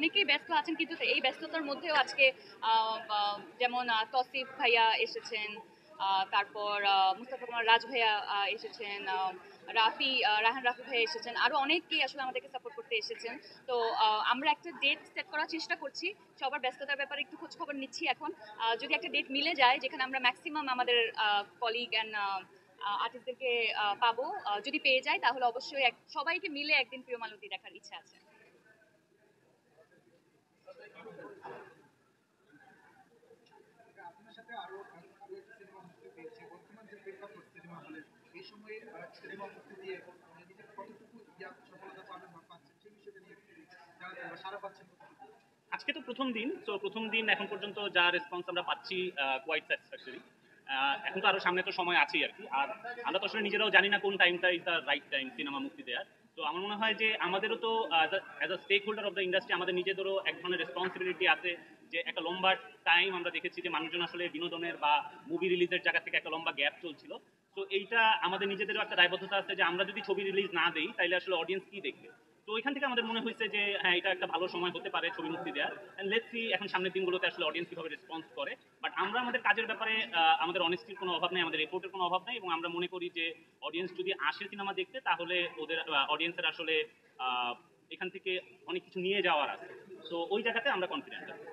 অনেকেই ব্যস্ত আছেন, কিন্তু এই ব্যস্ততার মধ্যেও আজকে যেমন তসিফ ভাইয়া এসেছেন, তারপর মুস্তাফা কুমার রাজ ভাইয়া এসেছেন, রায়হান রাফি ভাইয়া এসেছেন, আরো অনেকেই আসলে আমাদেরকে সাপোর্ট করতে এসেছেন। তো আমরা একটা ডেট সেট করার চেষ্টা করছি, সবার ব্যস্ততার ব্যাপারে একটু খোঁজ খবর নিচ্ছি এখন। যদি একটা ডেট মিলে যায় যেখানে আমরা ম্যাক্সিমাম আমাদের কলিগ অ্যান্ড আর্টিস্টদেরকে পাবো, যদি পেয়ে যাই তাহলে অবশ্যই সবাইকে মিলে একদিন প্রিয় মালতী দেখার ইচ্ছা আছে। আজকে তো প্রথম দিন, তো প্রথম দিন এখন পর্যন্ত যা রেসপন্স আমরা পাচ্ছি কোয়াইট স্যাটিসফ্যাক্টরি। এখন তো আরো সামনে তো সময় আছেই আর কি। আর আমরা তো আসলে নিজেরাও জানি না কোন টাইমটাই তার রাইট টাইম সিনেমা মুক্তি দেওয়ার। তো আমার মনে হয় যে আমাদেরও তো as a stakeholder of the industry আমাদের নিজেদেরও এক ধরনের রেসপন্সিবিলিটি আছে, যে একটা লম্বা টাইম আমরা দেখেছি যে মানুষজন আসলে বিনোদনের বা মুভি রিলিজের জায়গা থেকে একটা লম্বা গ্যাপ চলছিল। তো এইটা আমাদের নিজেদেরও একটা দায়বদ্ধতা আছে যে আমরা যদি ছবি রিলিজ না দেই তাহলে আসলে অডিয়েন্স কি দেখবে। তো ওইখান থেকে আমাদের মনে হয়েছে যে হ্যাঁ, এটা একটা ভালো সময় হতে পারে ছবি মুক্তি দেওয়ার। এন্ড লেটস সি এখন সামনের দিনগুলোতে আসলে অডিয়েন্স কিভাবে রেসপন্স করে। বাট আমরা আমাদের কাজের ব্যাপারে আমাদের অনেস্টির কোনো অভাব নেই, আমাদের রিপোর্টের কোনো অভাব নেই, এবং আমরা মনে করি যে অডিয়েন্স যদি আসে সিনেমা দেখতে তাহলে ওদের অডিয়েন্সের আসলে এখান থেকে অনেক কিছু নিয়ে যাওয়ার আছে। তো ওই জায়গাতে আমরা কনফিডেন্ট আছি।